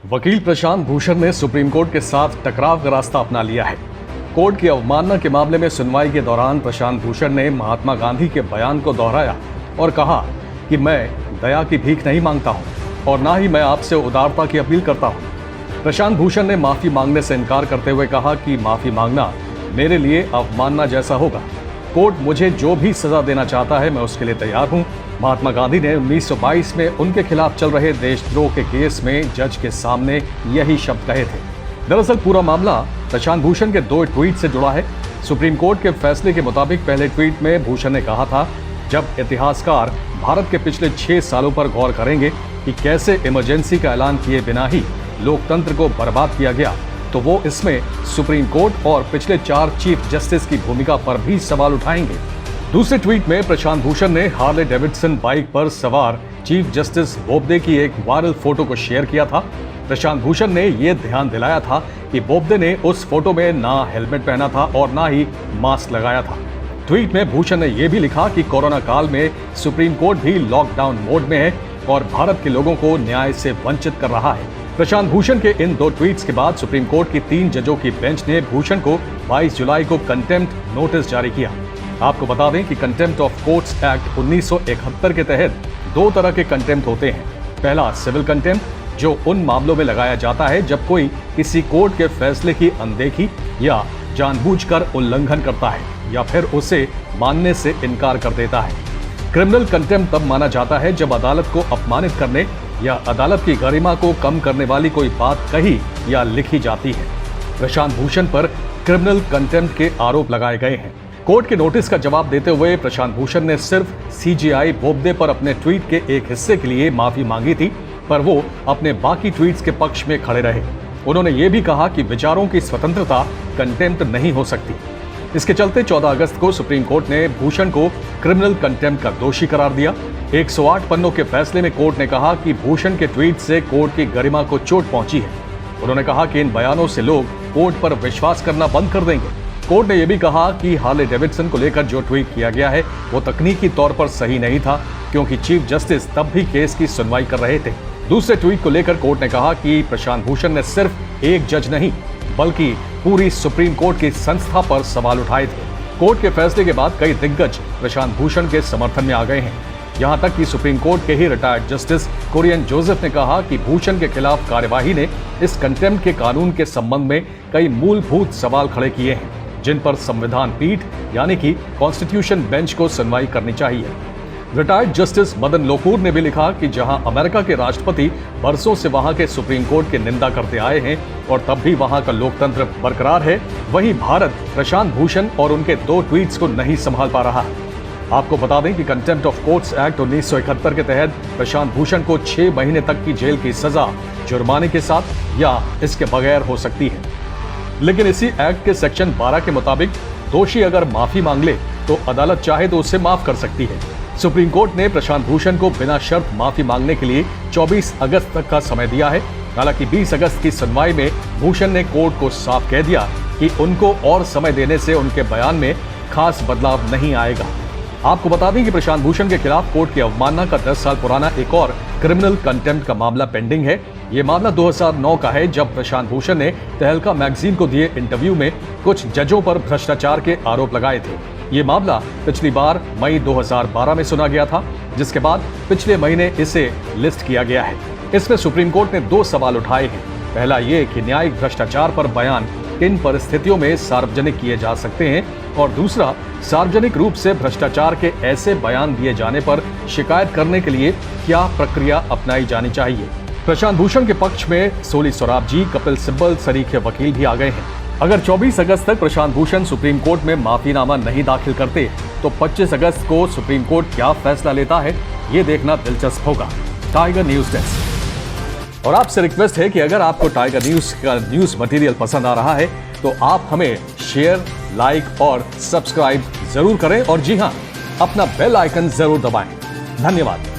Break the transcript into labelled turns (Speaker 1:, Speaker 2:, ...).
Speaker 1: वकील प्रशांत भूषण ने supreme court के साथ टकराव का रास्ता अपना लिया है। कोर्ट की अवमानना के मामले में सुनवाई के दौरान प्रशांत भूषण ने महात्मा गांधी के बयान को दोहराया और कहा कि मैं दया की भीख नहीं मांगता हूं और ना ही मैं आपसे उदारता की अपील करता हूं। प्रशांत भूषण ने माफी मांगने से इनकार करते हुए कहा कि माफी मांगना मेरे लिए अवमानना जैसा होगा। कोर्ट मुझे जो भी सजा देना चाहता है मैं उसके लिए तैयार हूं। महात्मा गांधी ने 1922 में उनके खिलाफ चल रहे देशद्रोह के केस में जज के सामने यही शब्द कहे थे। दरअसल पूरा मामला प्रशांत भूषण के 2 ट्वीट से जुड़ा है। सुप्रीम कोर्ट के फैसले के मुताबिक पहले ट्वीट में भूषण ने कहा था, जब इतिहासकार भारत के पिछले 6 सालों पर गौर करेंगे कि कैसे इमरजेंसी का ऐलान किए बिना ही लोकतंत्र को बर्बाद किया गया, तो वो इसमें सुप्रीम कोर्ट और पिछले 4 चीफ जस्टिस की भूमिका पर भी सवाल उठाएंगे। दूसरे ट्वीट में प्रशांत भूषण ने हार्ले डेविडसन बाइक पर सवार चीफ जस्टिस बोबडे की एक वायरल फोटो को शेयर किया था। प्रशांत भूषण ने यह ध्यान दिलाया था कि बोबडे ने उस फोटो में ना हेलमेट पहना था और ना ही मास्क लगाया था। ट्वीट में भूषण ने यह भी लिखा कि कोरोना काल में सुप्रीम कोर्ट भी लॉकडाउन मोड में है और भारत के लोगों को न्याय से वंचित कर रहा है। प्रशांत भूषण के इन 2 ट्वीट्स के बाद सुप्रीम कोर्ट की 3 जजों की बेंच ने भूषण को 22 जुलाई को कंटेम्प्ट नोटिस जारी किया। आपको बता दें कि कंटेम्प्ट ऑफ कोर्ट्स एक्ट 1971 के तहत 2 तरह के कंटेम्प्ट होते हैं। पहला सिविल कंटेम्प्ट, जो उन मामलों में लगाया जाता है जब कोई किसी कोर्ट के फैसले की अनदेखी या जानबूझकर उल्लंघन करता है या फिर उसे मानने से इनकार कर देता है। क्रिमिनल कंटेम्प्ट तब माना जाता है जब अदालत को अपमानित करने या अदालत की गरिमा को कम करने वाली कोई बात कही या लिखी जाती है। प्रशांत भूषण पर क्रिमिनल कंटेम्प्ट के आरोप लगाए गए हैं। कोर्ट के नोटिस का जवाब देते हुए प्रशांत भूषण ने सिर्फ सीजेआई बोबडे पर अपने ट्वीट के एक हिस्से के लिए माफी मांगी थी, पर वो अपने बाकी ट्वीट्स के पक्ष में खड़े रहे। उन्होंने ये भी कहा कि विचारों की स्वतंत्रता कंटेम्प्ट नहीं हो सकती। इसके चलते 14 अगस्त को सुप्रीम कोर्ट ने भूषण को क्रिमिनल कंटेम्प्ट का दोषी करार दिया। 108 पन्नों के फैसले में कोर्ट ने कहा कि भूषण के ट्वीट से कोर्ट की गरिमा को चोट पहुंची है। उन्होंने कहा कि इन बयानों से लोग कोर्ट पर विश्वास करना बंद कर देंगे। कोर्ट ने यह भी कहा कि हार्ले डेविडसन को लेकर जो ट्वीट किया गया है वो तकनीकी तौर पर सही नहीं था, क्योंकि चीफ जस्टिस तब भी केस की सुनवाई कर रहे थे। दूसरे ट्वीट को लेकर कोर्ट ने कहा कि प्रशांत भूषण ने सिर्फ एक जज नहीं बल्कि पूरी सुप्रीम कोर्ट की संस्था पर सवाल उठाए थे। कोर्ट के फैसले के बाद कई दिग्गज प्रशांत भूषण के समर्थन में आ गए हैं। यहां तक कि सुप्रीम कोर्ट के ही रिटायर्ड जस्टिस कुरियन जोसेफ ने कहा कि भूषण के खिलाफ कार्यवाही ने इस कंटेम्प्ट के कानून के संबंध में कई मूलभूत सवाल खड़े किए हैं, जिन पर संविधान पीठ यानी कि कॉन्स्टिट्यूशन बेंच को सुनवाई करनी चाहिए। रिटायर्ड जस्टिस मदन लोकूर ने भी लिखा कि जहां अमेरिका के राष्ट्रपति बरसों से वहां के सुप्रीम कोर्ट की निंदा करते आए हैं और तब भी वहां का लोकतंत्र बरकरार है, वहीं भारत प्रशांत भूषण और उनके 2 ट्वीट्स को नहीं संभाल पा रहा है। आपको बता दें कि कंटेम्प्ट ऑफ कोर्ट्स एक्ट 1971 के तहत प्रशांत भूषण को 6 महीने तक की जेल की सजा जुर्माने के साथ या इसके बगैर हो सकती है। लेकिन इसी एक्ट के सेक्शन 12 के मुताबिक दोषी अगर माफी मांग ले तो अदालत चाहे तो उसे माफ कर सकती है। सुप्रीम कोर्ट ने प्रशांत भूषण को बिना शर्त माफी मांगने के लिए 24 अगस्त तक का समय दिया है। हालांकि 20 अगस्त की सुनवाई में भूषण ने कोर्ट को साफ कह दिया कि उनको और समय देने से उनके बयान में खास बदलाव नहीं आएगा। आपको बता दें कि प्रशांत भूषण के खिलाफ कोर्ट की अवमानना का 10 साल पुराना एक और क्रिमिनल कंटेम्प्ट का मामला पेंडिंग है। ये मामला 2009 का है, जब प्रशांत भूषण ने तहलका मैगजीन को दिए इंटरव्यू में कुछ जजों पर भ्रष्टाचार के आरोप लगाए थे। ये मामला पिछली बार मई 2012 में सुना गया था, जिसके बाद पिछले महीने इसे लिस्ट किया गया है। इसमें सुप्रीम कोर्ट ने 2 सवाल उठाए हैं। पहला ये कि न्यायिक भ्रष्टाचार पर बयान किन परिस्थितियों में सार्वजनिक किए जा सकते हैं, और दूसरा सार्वजनिक रूप से भ्रष्टाचार के ऐसे बयान दिए जाने पर शिकायत करने के लिए क्या प्रक्रिया अपनाई जानी चाहिए। प्रशांत भूषण के पक्ष में सोली सोराबजी, कपिल सिब्बल सरीखे वकील भी आ गए हैं। अगर 24 अगस्त तक प्रशांत भूषण सुप्रीम कोर्ट में माफीनामा नहीं दाखिल करते तो 25 अगस्त को सुप्रीम कोर्ट क्या फैसला लेता है, ये देखना दिलचस्प होगा। Tiger news desk. और आपसे रिक्वेस्ट है कि अगर आपको टाइगर न्यूज का न्यूज मटेरियल पसंद आ रहा है तो आप हमें शेयर, लाइक और सब्सक्राइब जरूर करें, और जी हां, अपना बेल आइकन जरूर दबाएं। धन्यवाद।